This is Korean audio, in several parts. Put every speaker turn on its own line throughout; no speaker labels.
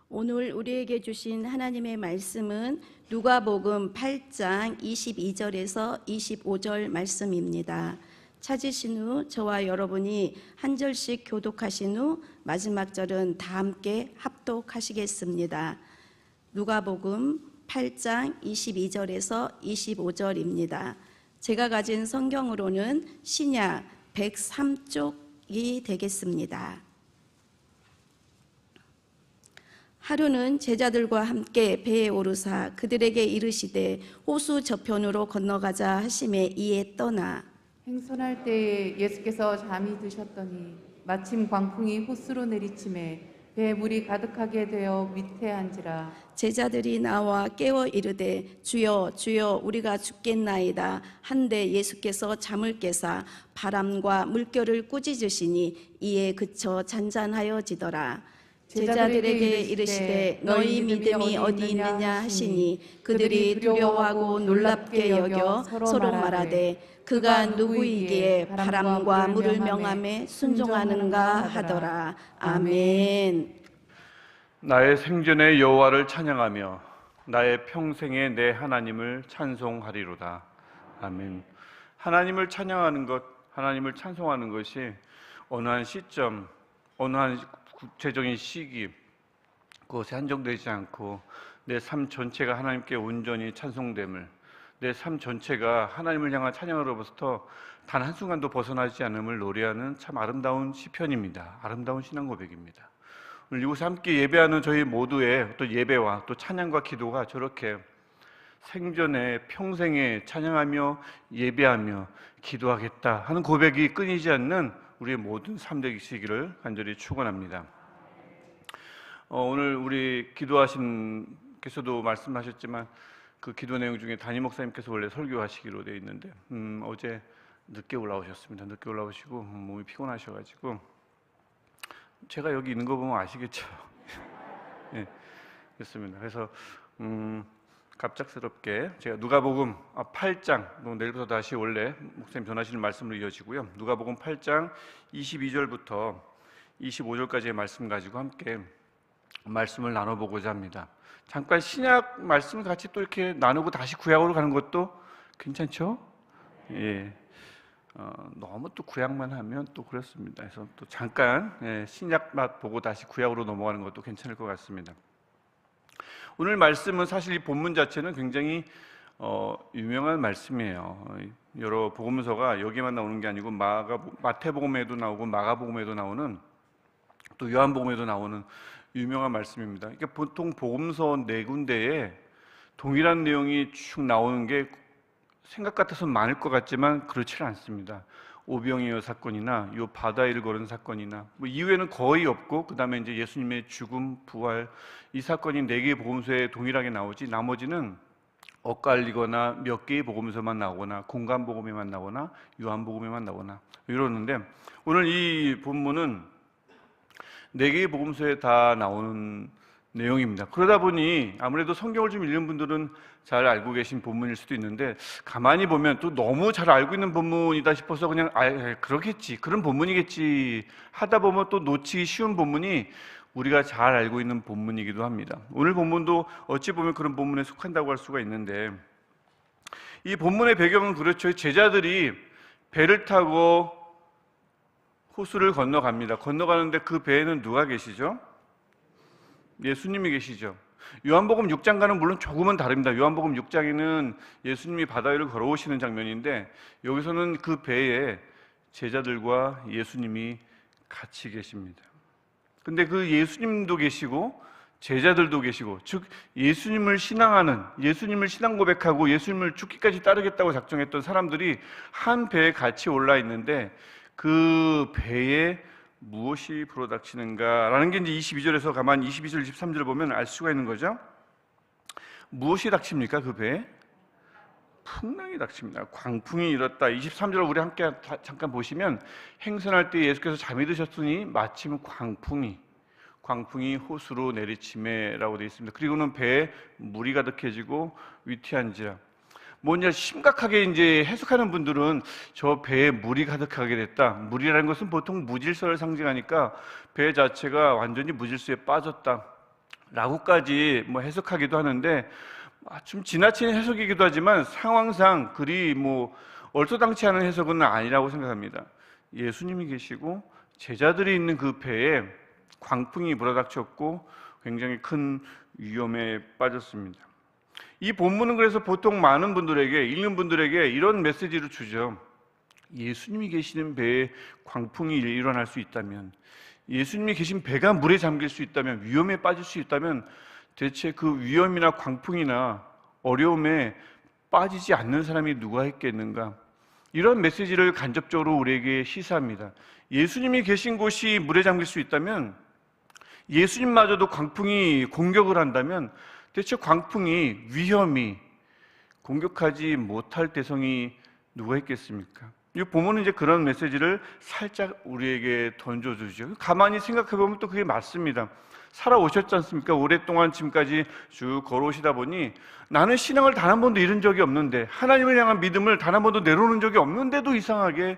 오늘 우리에게 주신 하나님의 말씀은 누가복음 8장 22절에서 25절 말씀입니다. 찾으신 후 저와 여러분이 한 절씩 교독하신 후 마지막 절은 다 함께 합독하시겠습니다. 누가복음 8장 22절에서 25절입니다. 제가 가진 성경으로는 신약 103쪽이 되겠습니다. 하루는 제자들과 함께 배에 오르사 그들에게 이르시되 호수 저편으로 건너가자 하심에 이에 떠나
행선할 때에 예수께서 잠이 드셨더니 마침 광풍이 호수로 내리침에 배에 물이 가득하게 되어 위태한지라.
제자들이 나와 깨워 이르되 주여 주여 우리가 죽겠나이다 한데 예수께서 잠을 깨사 바람과 물결을 꾸짖으시니 이에 그쳐 잔잔하여지더라. 제자들에게 이르시되 너희 믿음이 어디 있느냐 하시니 그들이 두려워하고 놀랍게 여겨 서로 말하되 그가 누구이기에 바람과 물을 명함에 순종하는가 하더라. 아멘.
나의 생전의 여호와를 찬양하며 나의 평생에 내 하나님을 찬송하리로다. 아멘. 하나님을 찬양하는 것, 하나님을 찬송하는 것이 어느 한 시점, 어느 한 구체적인 시기, 그것에 한정되지 않고 내 삶 전체가 하나님께 온전히 찬송됨을, 내 삶 전체가 하나님을 향한 찬양으로부터 단 한순간도 벗어나지 않음을 노래하는 참 아름다운 시편입니다. 아름다운 신앙 고백입니다. 오늘 이곳에 함께 예배하는 저희 모두의 또 예배와 또 찬양과 기도가 저렇게 생전에 평생에 찬양하며 예배하며 기도하겠다 하는 고백이 끊이지 않는 우리의 모든 삶 되시기를 간절히 축원합니다. 오늘 우리 기도하신 께서도 말씀하셨지만 그 기도 내용 중에 담임 목사님께서 원래 설교하시기로 되어 있는데 어제 늦게 올라오셨습니다. 늦게 올라오시고 몸이 피곤하셔가지고 제가 여기 있는 거 보면 아시겠죠? 네, 그렇습니다. 그래서 갑작스럽게 제가 누가복음 8장, 내일부터 다시 원래 목사님 전하시는 말씀으로 이어지고요. 누가복음 8장 22절부터 25절까지의 말씀 가지고 함께 말씀을 나눠보고자 합니다. 잠깐 신약 말씀을 같이 또 이렇게 나누고 다시 구약으로 가는 것도 괜찮죠? 예. 너무 또 구약만 하면 또 그렇습니다. 그래서 또 잠깐 신약 맛 보고 다시 구약으로 넘어가는 것도 괜찮을 것 같습니다. 오늘 말씀은 사실 이 본문 자체는 굉장히 유명한 말씀이에요. 여러 복음서가 여기만 나오는 게 아니고 마태복음에도 나오고 마가복음에도 나오는 또 요한복음에도 나오는 유명한 말씀입니다. 그러니까 보통 복음서 4군데에 동일한 내용이 쭉 나오는 게 생각 같아서 많을 것 같지만 그렇지 않습니다. 오병이어 사건이나 요 바다를 걸은 사건이나 이후에는 거의 없고 그 다음에 이제 예수님의 죽음, 부활 이 사건이 4개의 복음서에 동일하게 나오지 나머지는 엇갈리거나 몇 개의 복음서만 나오거나 공간복음에만 나오거나 요한복음에만 나오거나 이러는데 오늘 이 본문은 4개의 복음서에 다 나오는 내용입니다. 그러다 보니 아무래도 성경을 좀 읽는 분들은 잘 알고 계신 본문일 수도 있는데 가만히 보면 또 너무 잘 알고 있는 본문이다 싶어서 그냥 그렇겠지, 그런 본문이겠지 하다 보면 또 놓치기 쉬운 본문이 우리가 잘 알고 있는 본문이기도 합니다. 오늘 본문도 어찌 보면 그런 본문에 속한다고 할 수가 있는데 이 본문의 배경은 그렇죠. 제자들이 배를 타고 호수를 건너갑니다. 건너가는데 그 배에는 누가 계시죠? 예수님이 계시죠. 요한복음 6장과는 물론 조금은 다릅니다. 요한복음 6장에는 예수님이 바다 위를 걸어오시는 장면인데 여기서는 그 배에 제자들과 예수님이 같이 계십니다. 근데 그 예수님도 계시고 제자들도 계시고, 즉 예수님을 신앙하는, 예수님을 신앙 고백하고 예수님을 죽기까지 따르겠다고 작정했던 사람들이 한 배에 같이 올라 있는데 그 배에 무엇이 불어닥치는가라는 게 이제 22절에서 가만히 22절, 23절을 보면 알 수가 있는 거죠. 무엇이 닥칩니까? 그 배에? 풍랑이 닥칩니다. 광풍이 일었다. 23절을 우리 함께 잠깐 보시면 행선할 때 예수께서 잠이 드셨으니 마침 광풍이 호수로 내리치매라고 되어 있습니다. 그리고는 배에 물이 가득해지고 위태한지라. 뭐냐 심각하게 이제 해석하는 분들은 저 배에 물이 가득하게 됐다. 물이라는 것은 보통 무질서를 상징하니까 배 자체가 완전히 무질서에 빠졌다. 라고까지 뭐 해석하기도 하는데 좀 지나친 해석이기도 하지만 상황상 그리 뭐 얼토당치하는 해석은 아니라고 생각합니다. 예수님이 계시고 제자들이 있는 그 배에 광풍이 불어닥쳤고 굉장히 큰 위험에 빠졌습니다. 이 본문은 그래서 보통 많은 분들에게, 읽는 분들에게 이런 메시지를 주죠. 예수님이 계시는 배에 광풍이 일어날 수 있다면, 예수님이 계신 배가 물에 잠길 수 있다면, 위험에 빠질 수 있다면 대체 그 위험이나 광풍이나 어려움에 빠지지 않는 사람이 누가 있겠는가? 이런 메시지를 간접적으로 우리에게 시사합니다. 예수님이 계신 곳이 물에 잠길 수 있다면, 예수님마저도 광풍이 공격을 한다면 대체 광풍이, 위험이 공격하지 못할 대상이 누가 있겠습니까? 이 본문은 이제 그런 메시지를 살짝 우리에게 던져주죠. 가만히 생각해보면 또 그게 맞습니다. 살아오셨지 않습니까? 오랫동안 지금까지 쭉 걸어오시다 보니 나는 신앙을 단 한 번도 잃은 적이 없는데, 하나님을 향한 믿음을 단 한 번도 내려놓은 적이 없는데도 이상하게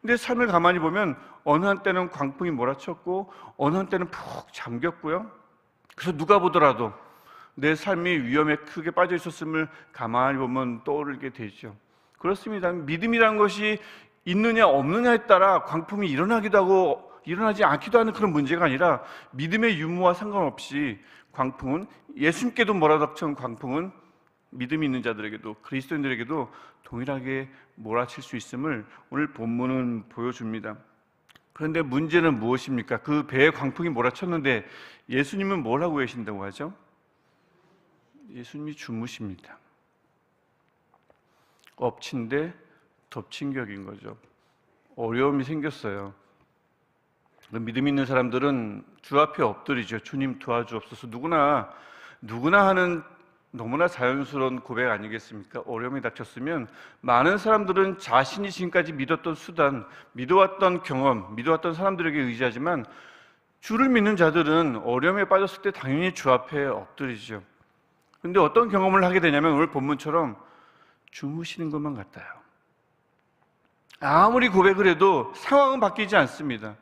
내 삶을 가만히 보면 어느 한때는 광풍이 몰아쳤고 어느 한때는 푹 잠겼고요. 그래서 누가 보더라도 내 삶이 위험에 크게 빠져 있었음을 가만히 보면 떠오르게 되죠. 그렇습니다. 믿음이라는 것이 있느냐 없느냐에 따라 광풍이 일어나기도 하고 일어나지 않기도 하는 그런 문제가 아니라, 믿음의 유무와 상관없이 광풍은, 예수님께도 몰아닥친 광풍은 믿음이 있는 자들에게도, 그리스도인들에게도 동일하게 몰아칠 수 있음을 오늘 본문은 보여줍니다. 그런데 문제는 무엇입니까? 그 배에 광풍이 몰아쳤는데 예수님은 뭘 하고 계신다고 하죠? 예수님이 주무십니다. 엎친 데 덮친 격인 거죠. 어려움이 생겼어요. 믿음 있는 사람들은 주 앞에 엎드리죠. 주님 도와주옵소서. 누구나 하는 너무나 자연스러운 고백 아니겠습니까? 어려움이 닥쳤으면 많은 사람들은 자신이 지금까지 믿었던 수단, 믿어왔던 경험, 믿어왔던 사람들에게 의지하지만, 주를 믿는 자들은 어려움에 빠졌을 때 당연히 주 앞에 엎드리죠. 그런데 어떤 경험을 하게 되냐면 오늘 본문처럼 주무시는 것만 같아요. 아무리 고백을 해도 상황은 바뀌지 않습니다.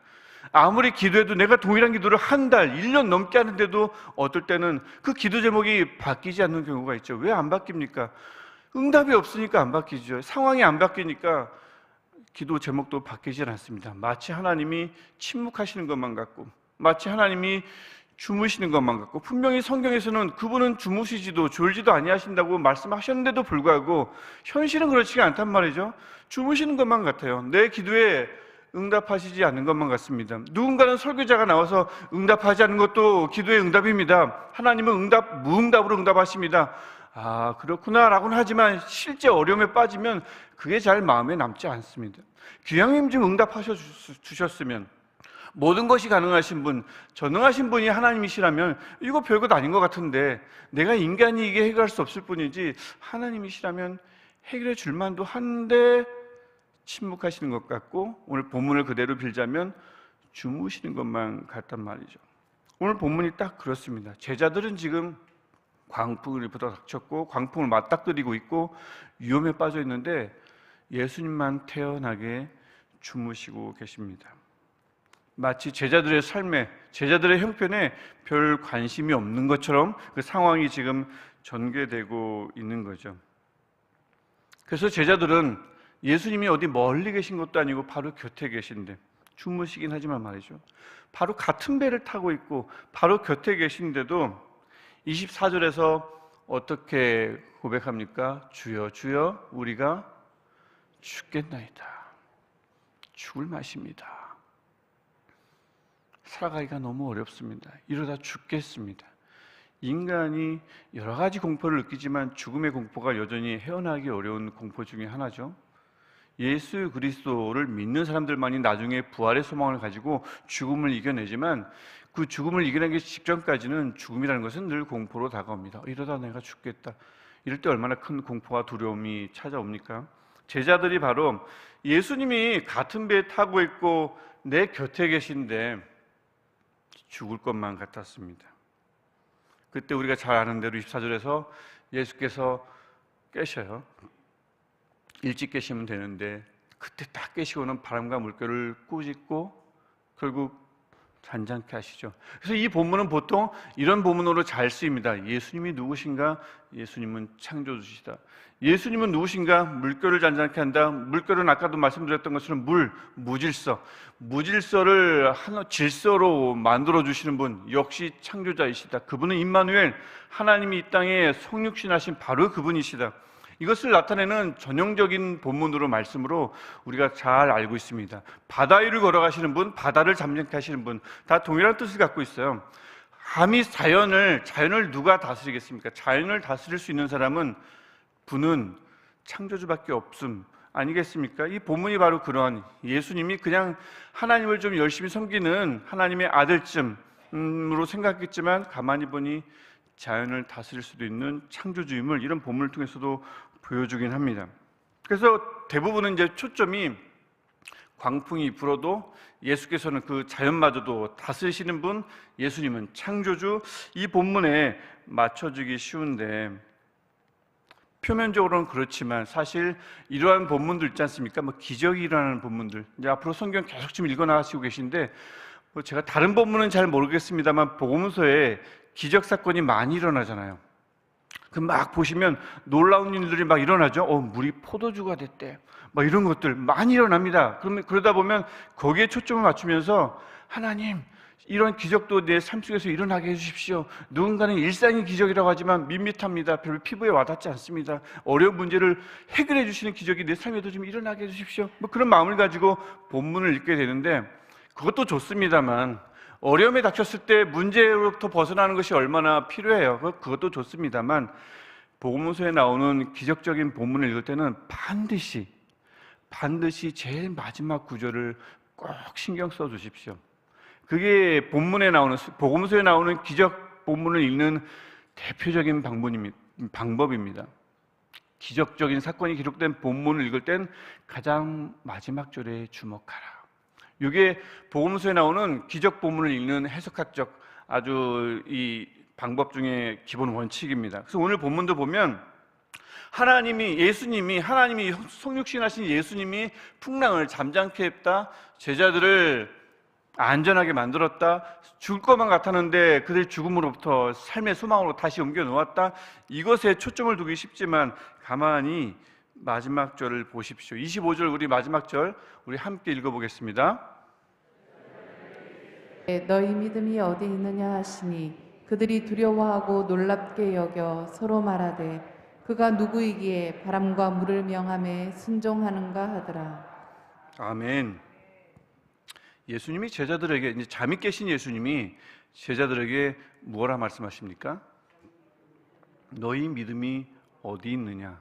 아무리 기도해도, 내가 동일한 기도를 한 달, 1년 넘게 하는데도 어떨 때는 그 기도 제목이 바뀌지 않는 경우가 있죠. 왜 안 바뀝니까? 응답이 없으니까 안 바뀌죠. 상황이 안 바뀌니까 기도 제목도 바뀌지 않습니다. 마치 하나님이 침묵하시는 것만 같고, 마치 하나님이 주무시는 것만 같고, 분명히 성경에서는 그분은 주무시지도 졸지도 아니하신다고 말씀하셨는데도 불구하고 현실은 그렇지가 않단 말이죠. 주무시는 것만 같아요. 내 기도에 응답하시지 않는 것만 같습니다. 누군가는 설교자가 나와서 응답하지 않는 것도 기도의 응답입니다. 하나님은 무응답으로 응답하십니다. 아, 그렇구나 라고는 하지만 실제 어려움에 빠지면 그게 잘 마음에 남지 않습니다. 귀향님 좀 응답하셔 주셨으면, 모든 것이 가능하신 분, 전능하신 분이 하나님이시라면 이거 별것 아닌 것 같은데, 내가 인간이 이게 해결할 수 없을 뿐이지 하나님이시라면 해결해 줄 만도 한데 침묵하시는 것 같고, 오늘 본문을 그대로 빌자면 주무시는 것만 같단 말이죠. 오늘 본문이 딱 그렇습니다. 제자들은 지금 광풍을 부닥쳤고 광풍을 맞닥뜨리고 있고 위험에 빠져 있는데 예수님만 태연하게 주무시고 계십니다. 마치 제자들의 삶에, 제자들의 형편에 별 관심이 없는 것처럼 그 상황이 지금 전개되고 있는 거죠. 그래서 제자들은 예수님이 어디 멀리 계신 것도 아니고 바로 곁에 계신데, 주무시긴 하지만 말이죠, 바로 같은 배를 타고 있고 바로 곁에 계신데도 24절에서 어떻게 고백합니까? 주여 주여 우리가 죽겠나이다. 죽을 맛입니다. 살아가기가 너무 어렵습니다. 이러다 죽겠습니다. 인간이 여러 가지 공포를 느끼지만 죽음의 공포가 여전히 헤어나기 어려운 공포 중에 하나죠. 예수 그리스도를 믿는 사람들만이 나중에 부활의 소망을 가지고 죽음을 이겨내지만, 그 죽음을 이겨내기 직전까지는 죽음이라는 것은 늘 공포로 다가옵니다. 이러다 내가 죽겠다. 이럴 때 얼마나 큰 공포와 두려움이 찾아옵니까? 제자들이 바로 예수님이 같은 배에 타고 있고 내 곁에 계신데 죽을 것만 같았습니다. 그때 우리가 잘 아는 대로 24절에서 예수께서 깨셔요. 일찍 깨시면 되는데 그때 딱 깨시고는 바람과 물결을 꾸짖고 결국 잔잔케 하시죠. 그래서 이 본문은 보통 이런 본문으로 잘 쓰입니다. 예수님이 누구신가? 예수님은 창조주시다. 예수님은 누구신가? 물결을 잔잔케 한다. 물결은 아까도 말씀드렸던 것처럼 무질서. 무질서를 질서로 만들어 주시는 분, 역시 창조자이시다. 그분은 임마누엘, 하나님이 이 땅에 성육신하신 바로 그분이시다. 이것을 나타내는 전형적인 본문으로 말씀으로 우리가 잘 알고 있습니다. 바다 위를 걸어가시는 분, 바다를 잠잠케 하시는 분, 다 동일한 뜻을 갖고 있어요. 감히 자연을 누가 다스리겠습니까? 자연을 다스릴 수 있는 사람은 분은 창조주밖에 없음 아니겠습니까? 이 본문이 바로 그런 예수님이 그냥 하나님을 좀 열심히 섬기는 하나님의 아들쯤으로 생각했지만 가만히 보니 자연을 다스릴 수도 있는 창조주임을 이런 본문을 통해서도 보여주긴 합니다. 그래서 대부분은 이제 초점이 광풍이 불어도 예수께서는 그 자연마저도 다스리시는 분, 예수님은 창조주, 이 본문에 맞춰주기 쉬운데 표면적으로는 그렇지만 사실 이러한 본문들 있지 않습니까? 기적이 일어나는 본문들, 이제 앞으로 성경 계속 지금 읽어나가시고 계신데 제가 다른 본문은 잘 모르겠습니다만 복음서에 기적 사건이 많이 일어나잖아요. 그 막 보시면 놀라운 일들이 막 일어나죠. 물이 포도주가 됐대. 막 이런 것들 많이 일어납니다. 그러다 보면 거기에 초점을 맞추면서 하나님, 이런 기적도 내 삶 속에서 일어나게 해주십시오. 누군가는 일상의 기적이라고 하지만 밋밋합니다. 별로 피부에 와닿지 않습니다. 어려운 문제를 해결해 주시는 기적이 내 삶에도 좀 일어나게 해주십시오. 그런 마음을 가지고 본문을 읽게 되는데 그것도 좋습니다만 어려움에 닥쳤을 때 문제로부터 벗어나는 것이 얼마나 필요해요. 그것도 좋습니다만 복음서에 나오는 기적적인 본문을 읽을 때는 반드시 제일 마지막 구절을 꼭 신경 써 주십시오. 그게 복음서에 나오는 기적 본문을 읽는 대표적인 방법입니다. 기적적인 사건이 기록된 본문을 읽을 땐 가장 마지막 절에 주목하라. 이게 복음서에 나오는 기적 본문을 읽는 해석학적 아주 이 방법 중에 기본 원칙입니다. 그래서 오늘 본문도 보면 하나님이 성육신하신 예수님이 풍랑을 잠잠케 했다. 제자들을 안전하게 만들었다. 죽을 것만 같았는데 그들의 죽음으로부터 삶의 소망으로 다시 옮겨 놓았다. 이것에 초점을 두기 쉽지만 가만히 마지막 절을 보십시오. 25절 우리 마지막 절 우리 함께 읽어보겠습니다.
너희 믿음이 어디 있느냐 하시니 그들이 두려워하고 놀랍게 여겨 서로 말하되 그가 누구이기에 바람과 물을 명함에 순종하는가 하더라.
아멘. 예수님이 제자들에게, 이제 잠이 깨신 예수님이 제자들에게 뭐라 말씀하십니까? 너희 믿음이 어디 있느냐.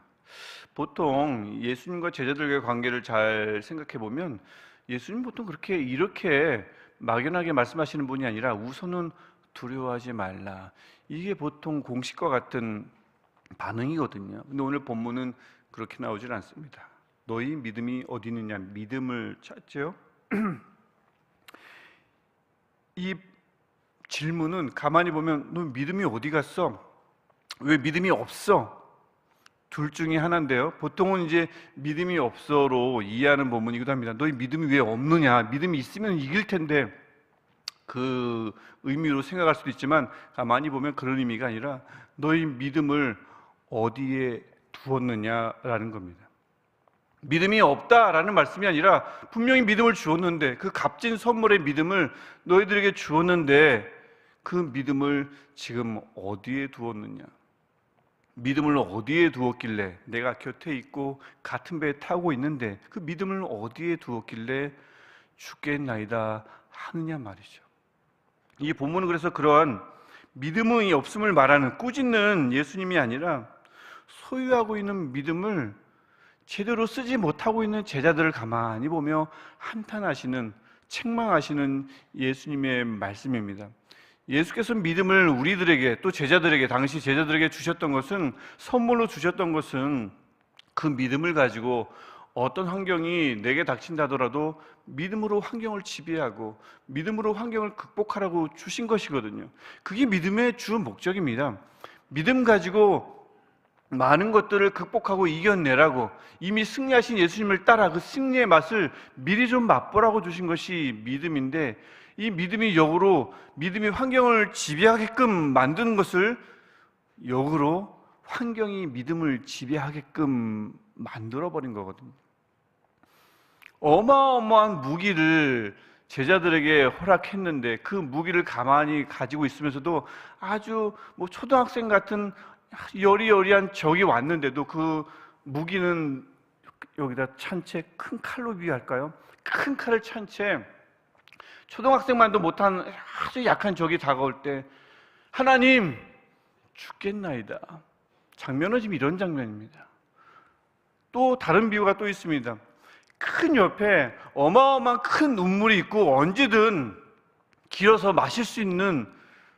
보통 예수님과 제자들과의 관계를 잘 생각해 보면 예수님 보통 이렇게 막연하게 말씀하시는 분이 아니라 우선은 두려워하지 말라. 이게 보통 공식과 같은 반응이거든요. 근데 오늘 본문은 그렇게 나오질 않습니다. 너희 믿음이 어디 있느냐, 믿음을 찾죠. 이 질문은 가만히 보면 너 믿음이 어디 갔어? 왜 믿음이 없어? 둘 중에 하나인데요. 보통은 이제 믿음이 없어로 이해하는 본문이기도 합니다. 너희 믿음이 왜 없느냐? 믿음이 있으면 이길 텐데, 그 의미로 생각할 수도 있지만 가만히 보면 그런 의미가 아니라 너희 믿음을 어디에 두었느냐라는 겁니다. 믿음이 없다라는 말씀이 아니라 분명히 믿음을 주었는데, 그 값진 선물의 믿음을 너희들에게 주었는데 그 믿음을 지금 어디에 두었느냐? 믿음을 어디에 두었길래 내가 곁에 있고 같은 배에 타고 있는데 그 믿음을 어디에 두었길래 죽겠나이다 하느냐 말이죠. 이 본문은 그래서 그러한 믿음의 없음을 말하는 꾸짖는 예수님이 아니라 소유하고 있는 믿음을 제대로 쓰지 못하고 있는 제자들을 가만히 보며 한탄하시는, 책망하시는 예수님의 말씀입니다. 예수께서 믿음을 우리들에게, 또 제자들에게, 당시 제자들에게 주셨던 것은, 선물로 주셨던 것은 그 믿음을 가지고 어떤 환경이 내게 닥친다더라도 믿음으로 환경을 지배하고 믿음으로 환경을 극복하라고 주신 것이거든요. 그게 믿음의 주 목적입니다. 믿음 가지고 많은 것들을 극복하고 이겨내라고, 이미 승리하신 예수님을 따라 그 승리의 맛을 미리 좀 맛보라고 주신 것이 믿음인데, 이 믿음이 역으로 믿음이 환경을 지배하게끔 만드는 것을 역으로 환경이 믿음을 지배하게끔 만들어버린 거거든요. 어마어마한 무기를 제자들에게 허락했는데 그 무기를 가만히 가지고 있으면서도 아주 초등학생 같은 여리여리한 적이 왔는데도 그 무기는 여기다 찬 채 큰 칼로 비유할까요? 큰 칼을 찬 채 초등학생만도 못한 아주 약한 적이 다가올 때 하나님 죽겠나이다. 장면은 지금 이런 장면입니다. 또 다른 비유가 또 있습니다. 큰 옆에 어마어마한 큰 눈물이 있고 언제든 길어서 마실 수 있는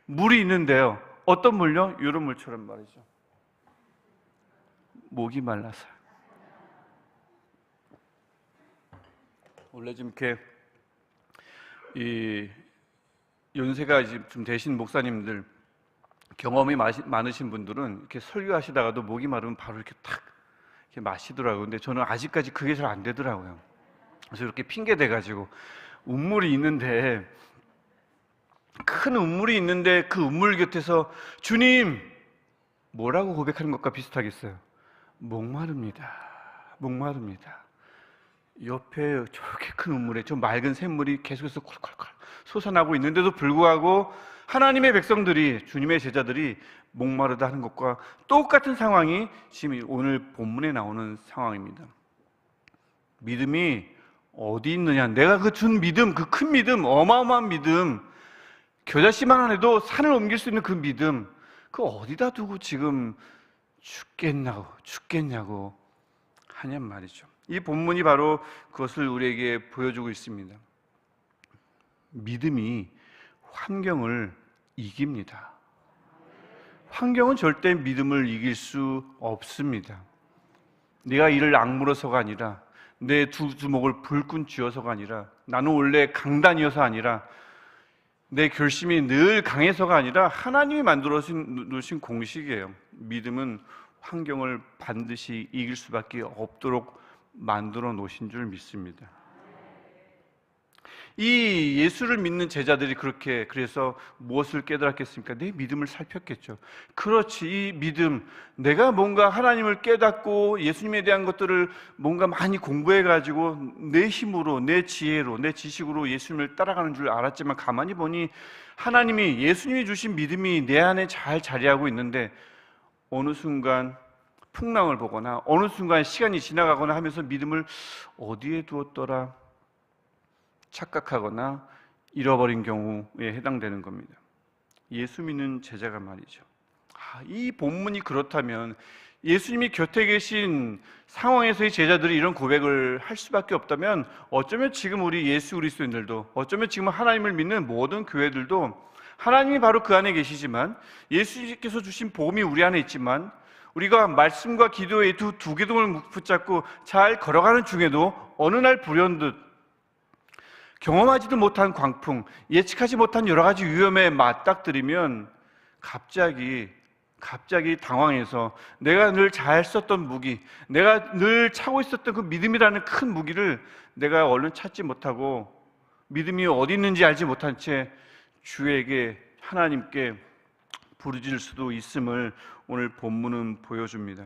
물이 있는데요. 어떤 물요? 이런 물처럼 말이죠. 목이 말라서요. 원래 좀 이렇게 이 연세가 이제 좀 되신 목사님들, 경험이 많으신 분들은 이렇게 설교하시다가도 목이 마르면 바로 이렇게 탁 이렇게 마시더라고요. 근데 저는 아직까지 그게 잘 안 되더라고요. 그래서 이렇게 핑계 대가지고 운물이 있는데, 큰 운물이 있는데 그 운물 곁에서 주님 뭐라고 고백하는 것과 비슷하겠어요? 목마릅니다. 목마릅니다. 옆에 저렇게 큰 운물에 저 맑은 샘물이 계속해서 콜콜콜 솟아나고 있는데도 불구하고 하나님의 백성들이, 주님의 제자들이 목마르다 하는 것과 똑같은 상황이 지금 오늘 본문에 나오는 상황입니다. 믿음이 어디 있느냐? 내가 그 준 믿음, 그 큰 믿음, 어마어마한 믿음, 겨자씨만 해도 산을 옮길 수 있는 그 믿음, 그 어디다 두고 지금 죽겠냐고 하냔 말이죠. 이 본문이 바로 그것을 우리에게 보여주고 있습니다. 믿음이 환경을 이깁니다. 환경은 절대 믿음을 이길 수 없습니다. 내가 이를 악물어서가 아니라, 내 두 주먹을 불끈 쥐어서가 아니라, 나는 원래 강단이어서 아니라, 내 결심이 늘 강해서가 아니라 하나님이 만들어 놓으신 공식이에요. 믿음은 환경을 반드시 이길 수밖에 없도록 만들어 놓으신 줄 믿습니다. 이 예수를 믿는 제자들이 그래서 무엇을 깨달았겠습니까? 내 믿음을 살폈겠죠. 그렇지, 이 믿음, 내가 뭔가 하나님을 깨닫고 예수님에 대한 것들을 뭔가 많이 공부해가지고 내 힘으로, 내 지혜로, 내 지식으로 예수님을 따라가는 줄 알았지만 가만히 보니 하나님이, 예수님이 주신 믿음이 내 안에 잘 자리하고 있는데 어느 순간 풍랑을 보거나 어느 순간 시간이 지나가거나 하면서 믿음을 어디에 두었더라 착각하거나 잃어버린 경우에 해당되는 겁니다. 예수 믿는 제자가 말이죠. 이 본문이 그렇다면 예수님이 곁에 계신 상황에서의 제자들이 이런 고백을 할 수밖에 없다면 어쩌면 지금 우리 예수 그리스도인들도, 어쩌면 지금 하나님을 믿는 모든 교회들도 하나님이 바로 그 안에 계시지만, 예수님께서 주신 복음이 우리 안에 있지만, 우리가 말씀과 기도의 두 기둥을 붙잡고 잘 걸어가는 중에도 어느 날 불현듯 경험하지도 못한 광풍, 예측하지 못한 여러 가지 위험에 맞닥뜨리면 갑자기 당황해서 내가 늘 잘 썼던 무기, 내가 늘 차고 있었던 그 믿음이라는 큰 무기를 내가 얼른 찾지 못하고 믿음이 어디 있는지 알지 못한 채 주에게, 하나님께 부르짖을 수도 있음을 오늘 본문은 보여줍니다.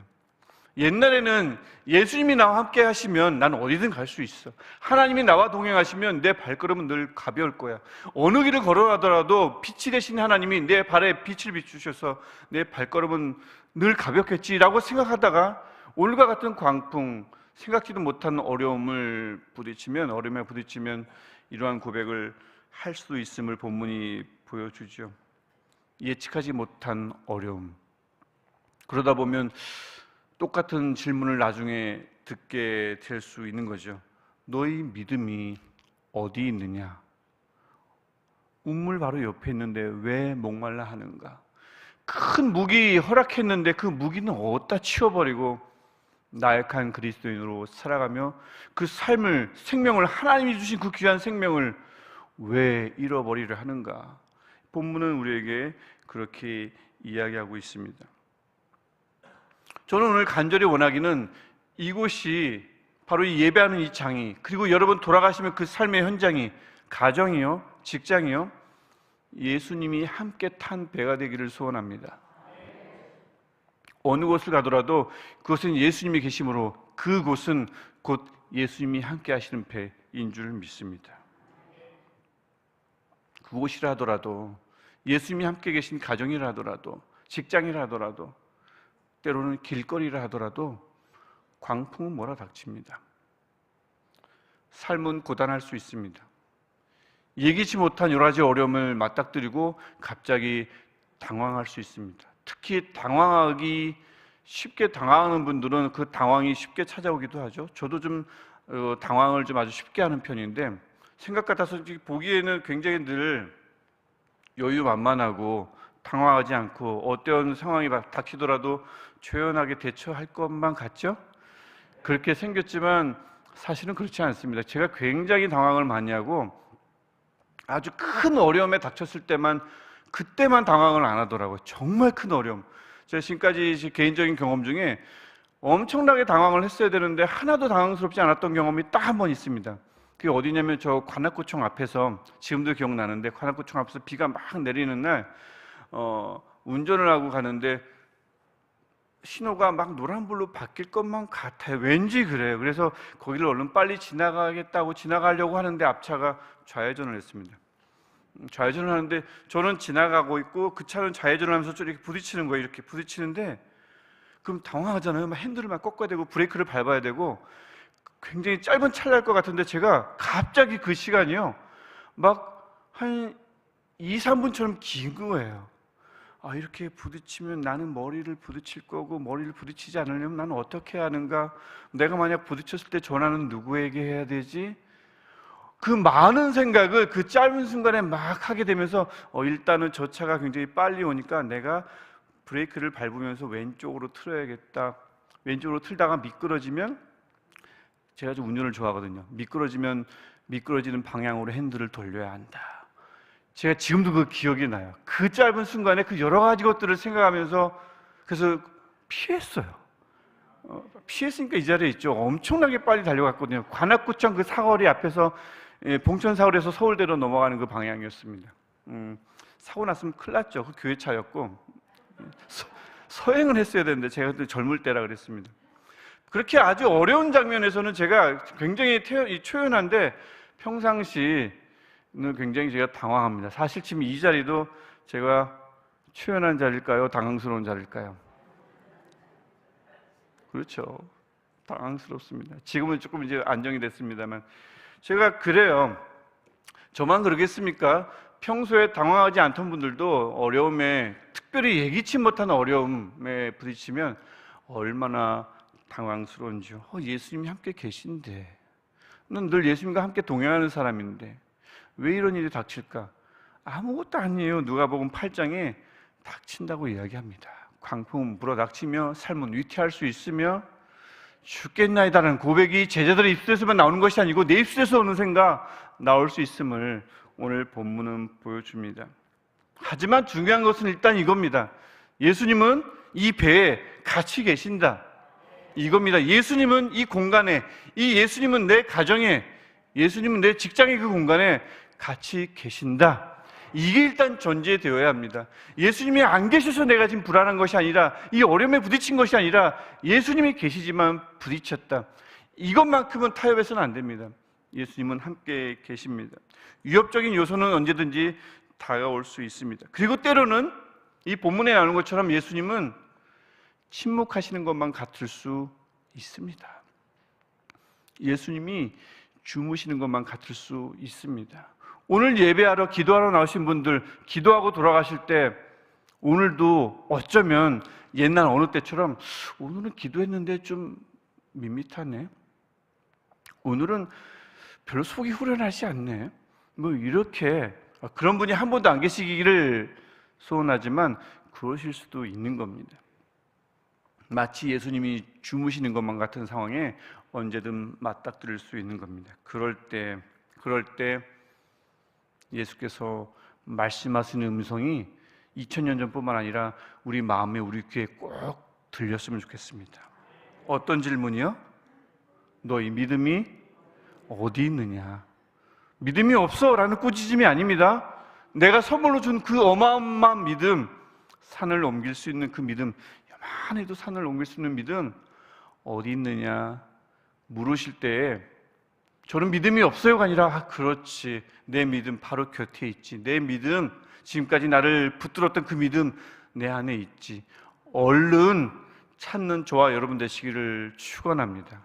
옛날에는 예수님이 나와 함께 하시면 난 어디든 갈 수 있어. 하나님이 나와 동행하시면 내 발걸음은 늘 가벼울 거야. 어느 길을 걸어가더라도 빛이 되신 하나님이 내 발에 빛을 비추셔서 내 발걸음은 늘 가볍겠지라고 생각하다가 오늘과 같은 광풍, 생각지도 못한 어려움에 부딪히면 이러한 고백을 할 수 있음을 본문이 보여주죠. 예측하지 못한 어려움. 그러다 보면 똑같은 질문을 나중에 듣게 될 수 있는 거죠. 너희 믿음이 어디 있느냐? 운물 바로 옆에 있는데 왜 목말라 하는가? 큰 무기 허락했는데 그 무기는 어디다 치워버리고 나약한 그리스도인으로 살아가며 그 삶을, 생명을, 하나님이 주신 그 귀한 생명을 왜 잃어버리려 하는가? 본문은 우리에게 그렇게 이야기하고 있습니다. 저는 오늘 간절히 원하기는 이곳이 바로 이 예배하는 이 장이, 그리고 여러분 돌아가시면 그 삶의 현장이 가정이요, 직장이요, 예수님이 함께 탄 배가 되기를 소원합니다. 어느 곳을 가더라도 그것은 예수님이 계심으로 그곳은 곧 예수님이 함께 하시는 배인 줄 믿습니다. 그곳이라 하더라도, 예수님이 함께 계신 가정이라 하더라도, 직장이라 하더라도, 때로는 길거리라 하더라도 광풍은 몰아닥칩니다. 삶은 고단할 수 있습니다. 예기치 못한 여러 가지 어려움을 맞닥뜨리고 갑자기 당황할 수 있습니다. 특히 쉽게 당황하는 분들은 그 당황이 쉽게 찾아오기도 하죠. 저도 좀 당황을 좀 아주 쉽게 하는 편인데, 생각 같아서 보기에는 굉장히 늘 여유만만하고 당황하지 않고 어떤 상황이 닥치더라도 조연하게 대처할 것만 같죠? 그렇게 생겼지만 사실은 그렇지 않습니다. 제가 굉장히 당황을 많이 하고 아주 큰 어려움에 닥쳤을 때만, 그때만 당황을 안 하더라고요. 정말 큰 어려움. 제가 지금까지 개인적인 경험 중에 엄청나게 당황을 했어야 되는데 하나도 당황스럽지 않았던 경험이 딱 한 번 있습니다. 그게 어디냐면 저 관악구청 앞에서, 지금도 기억나는데, 관악구청 앞에서 비가 막 내리는 날 운전을 하고 가는데 신호가 막 노란불로 바뀔 것만 같아요. 왠지 그래요. 그래서 거기를 얼른 빨리 지나가겠다고 지나가려고 하는데 앞차가 좌회전을 했습니다. 좌회전을 하는데 저는 지나가고 있고 그 차는 좌회전을 하면서 이렇게 부딪히는 거예요. 이렇게 부딪히는데 그럼 당황하잖아요. 막 핸들을 막 꺾어야 되고 브레이크를 밟아야 되고 굉장히 짧은 찰나일 것 같은데 제가 갑자기 그 시간이요, 막 한 2, 3분처럼 긴 거예요. 이렇게 부딪히면 나는 머리를 부딪힐 거고, 머리를 부딪히지 않으려면 나는 어떻게 해야 하는가? 내가 만약 부딪혔을 때 전화는 누구에게 해야 되지? 그 많은 생각을 그 짧은 순간에 막 하게 되면서 일단은 저 차가 굉장히 빨리 오니까 내가 브레이크를 밟으면서 왼쪽으로 틀어야겠다. 왼쪽으로 틀다가 미끄러지면, 제가 좀 운전을 좋아하거든요. 미끄러지는 방향으로 핸들을 돌려야 한다. 제가 지금도 그 기억이 나요. 그 짧은 순간에 그 여러 가지 것들을 생각하면서 그래서 피했어요. 피했으니까 이 자리에 있죠. 엄청나게 빨리 달려갔거든요. 관악구청 그 사거리 앞에서, 봉천 사거리에서 서울대로 넘어가는 그 방향이었습니다. 사고 났으면 큰일 났죠. 그 교회차였고 서행을 했어야 되는데 제가 그때 젊을 때라 그랬습니다. 그렇게 아주 어려운 장면에서는 제가 굉장히 초연한데 평상시 굉장히 제가 당황합니다. 사실 지금 이 자리도 제가 초연한 자리일까요? 당황스러운 자리일까요? 그렇죠. 당황스럽습니다. 지금은 조금 이제 안정이 됐습니다만 제가 그래요. 저만 그러겠습니까? 평소에 당황하지 않던 분들도 어려움에, 특별히 예기치 못한 어려움에 부딪히면 얼마나 당황스러운지요. 예수님이 함께 계신데, 난 늘 예수님과 함께 동행하는 사람인데 왜 이런 일이 닥칠까? 아무것도 아니에요. 누가복음 8장에 닥친다고 이야기합니다. 광풍은 불어닥치며 삶은 위태할 수 있으며 죽겠나이다라는 고백이 제자들의 입술에서만 나오는 것이 아니고 내 입술에서 오는 생각 나올 수 있음을 오늘 본문은 보여줍니다. 하지만 중요한 것은 일단 이겁니다. 예수님은 이 배에 같이 계신다. 이겁니다. 예수님은 이 공간에, 예수님은 내 가정에, 예수님은 내 직장의 그 공간에 같이 계신다. 이게 일단 전제되어야 합니다. 예수님이 안 계셔서 내가 지금 불안한 것이 아니라, 이 어려움에 부딪힌 것이 아니라 예수님이 계시지만 부딪혔다. 이것만큼은 타협해서는 안 됩니다. 예수님은 함께 계십니다. 위협적인 요소는 언제든지 다가올 수 있습니다. 그리고 때로는 이 본문에 나오는 것처럼 예수님은 침묵하시는 것만 같을 수 있습니다. 예수님이 주무시는 것만 같을 수 있습니다. 오늘 예배하러 기도하러 나오신 분들, 기도하고 돌아가실 때 오늘도 어쩌면 옛날 어느 때처럼 오늘은 기도했는데 좀 밋밋하네, 오늘은 별로 속이 후련하지 않네, 뭐 이렇게, 그런 분이 한 번도 안 계시기를 소원하지만 그러실 수도 있는 겁니다. 마치 예수님이 주무시는 것만 같은 상황에 언제든 맞닥뜨릴 수 있는 겁니다. 그럴 때 예수께서 말씀하시는 음성이 2000년 전뿐만 아니라 우리 마음에, 우리 귀에 꼭 들렸으면 좋겠습니다. 어떤 질문이요? 너희 믿음이 어디 있느냐? 믿음이 없어라는 꾸짖음이 아닙니다. 내가 선물로 준 그 어마어마한 믿음, 산을 옮길 수 있는 그 믿음, 요만해도 산을 옮길 수 있는 믿음 어디 있느냐 물으실 때에 저는 믿음이 없어요가 아니라 그렇지, 내 믿음 바로 곁에 있지, 내 믿음, 지금까지 나를 붙들었던 그 믿음 내 안에 있지, 얼른 찾는 저와 여러분 되시기를 축원합니다.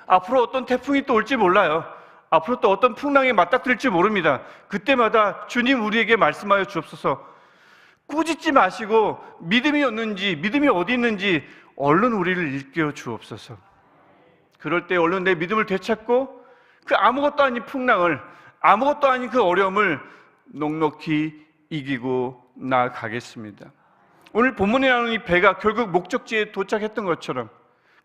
앞으로 어떤 태풍이 또 올지 몰라요. 앞으로 또 어떤 풍랑에 맞닥뜨릴지 모릅니다. 그때마다 주님 우리에게 말씀하여 주옵소서. 꾸짖지 마시고 믿음이 없는지, 믿음이 어디 있는지 얼른 우리를 일깨워 주옵소서. 그럴 때 얼른 내 믿음을 되찾고 그 아무것도 아닌 풍랑을, 아무것도 아닌 그 어려움을 넉넉히 이기고 나아가겠습니다. 오늘 본문에 나오는 이 배가 결국 목적지에 도착했던 것처럼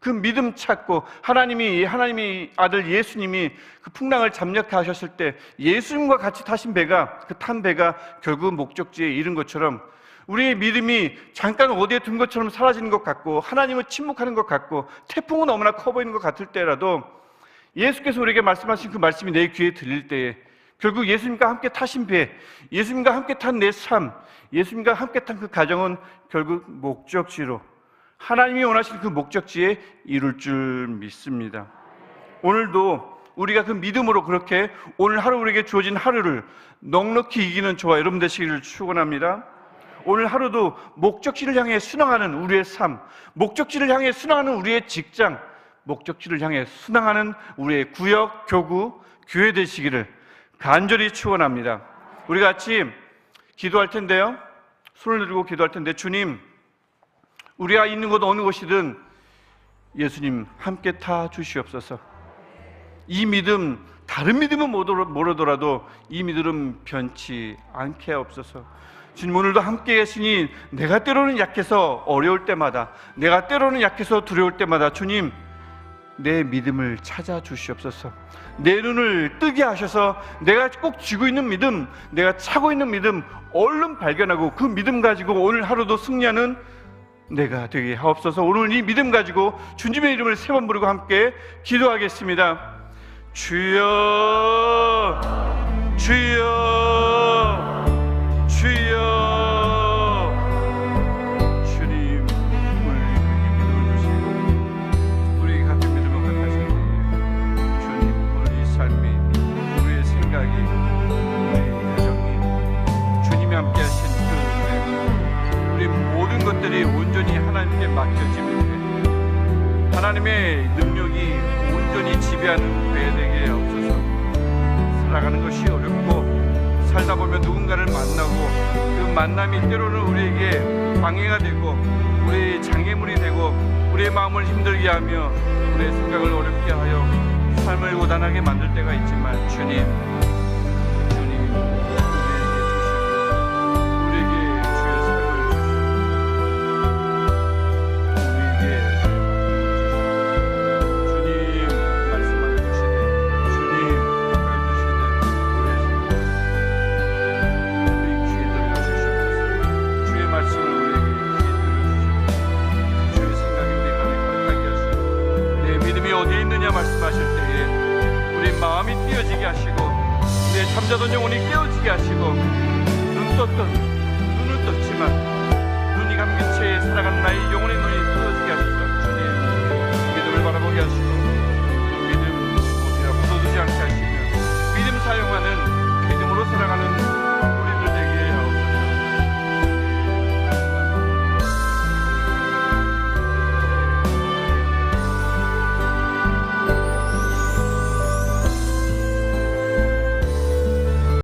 그 믿음 찾고 하나님이 아들 예수님이 그 풍랑을 잠략케 하셨을 때 예수님과 같이 타신 배가, 그 탄 배가 결국 목적지에 이른 것처럼 우리의 믿음이 잠깐 어디에 둔 것처럼 사라지는 것 같고 하나님은 침묵하는 것 같고 태풍은 너무나 커 보이는 것 같을 때라도 예수께서 우리에게 말씀하신 그 말씀이 내 귀에 들릴 때에 결국 예수님과 함께 타신 배, 예수님과 함께 탄 내 삶, 예수님과 함께 탄 그 가정은 결국 목적지로, 하나님이 원하시는 그 목적지에 이룰 줄 믿습니다. 오늘도 우리가 그 믿음으로 그렇게 오늘 하루 우리에게 주어진 하루를 넉넉히 이기는 저와 여러분 되시기를 축원합니다. 오늘 하루도 목적지를 향해 순항하는 우리의 삶, 목적지를 향해 순항하는 우리의 직장, 목적지를 향해 순항하는 우리의 구역, 교구, 교회 되시기를 간절히 축원합니다. 우리 같이 기도할 텐데요, 손을 들고 기도할 텐데, 주님, 우리가 있는 곳 어느 곳이든 예수님 함께 타 주시옵소서. 이 믿음, 다른 믿음은 모르더라도 이 믿음은 변치 않게 하옵소서. 주님, 오늘도 함께 계시니 내가 때로는 약해서 어려울 때마다, 내가 때로는 약해서 두려울 때마다 주님 내 믿음을 찾아 주시옵소서. 내 눈을 뜨게 하셔서 내가 꼭 쥐고 있는 믿음, 내가 차고 있는 믿음 얼른 발견하고 그 믿음 가지고 오늘 하루도 승리하는 내가 되게 하옵소서. 오늘 이 믿음 가지고 주님의 이름을 세 번 부르고 함께 기도하겠습니다. 주여, 주여, 주여. 주님, 오늘 우리에게 믿음을 주시고 우리에게 같은 믿음을 허락하시니 주님, 오늘 이 삶이, 우리의 생각이, 우리의 가정이 주님이 함께 하신 그 은혜, 우리 모든 것들이 온전히 하나님께 맡겨지면 돼. 하나님의 능력이 온전히 지배하는 배 되게 없어서. 살아가는 것이 어렵고 살다 보면 누군가를 만나고 그 만남이 때로는 우리에게 방해가 되고 우리의 장애물이 되고 우리의 마음을 힘들게 하며 우리의 생각을 어렵게 하여 삶을 고단하게 만들 때가 있지만 주님 말씀하실 때에 우리 마음이 띄어지게 하시고 내 잠자던 영혼이 깨어지게 하시고 눈을 떴지만 눈이 감긴 채 살아가는 나의 영혼의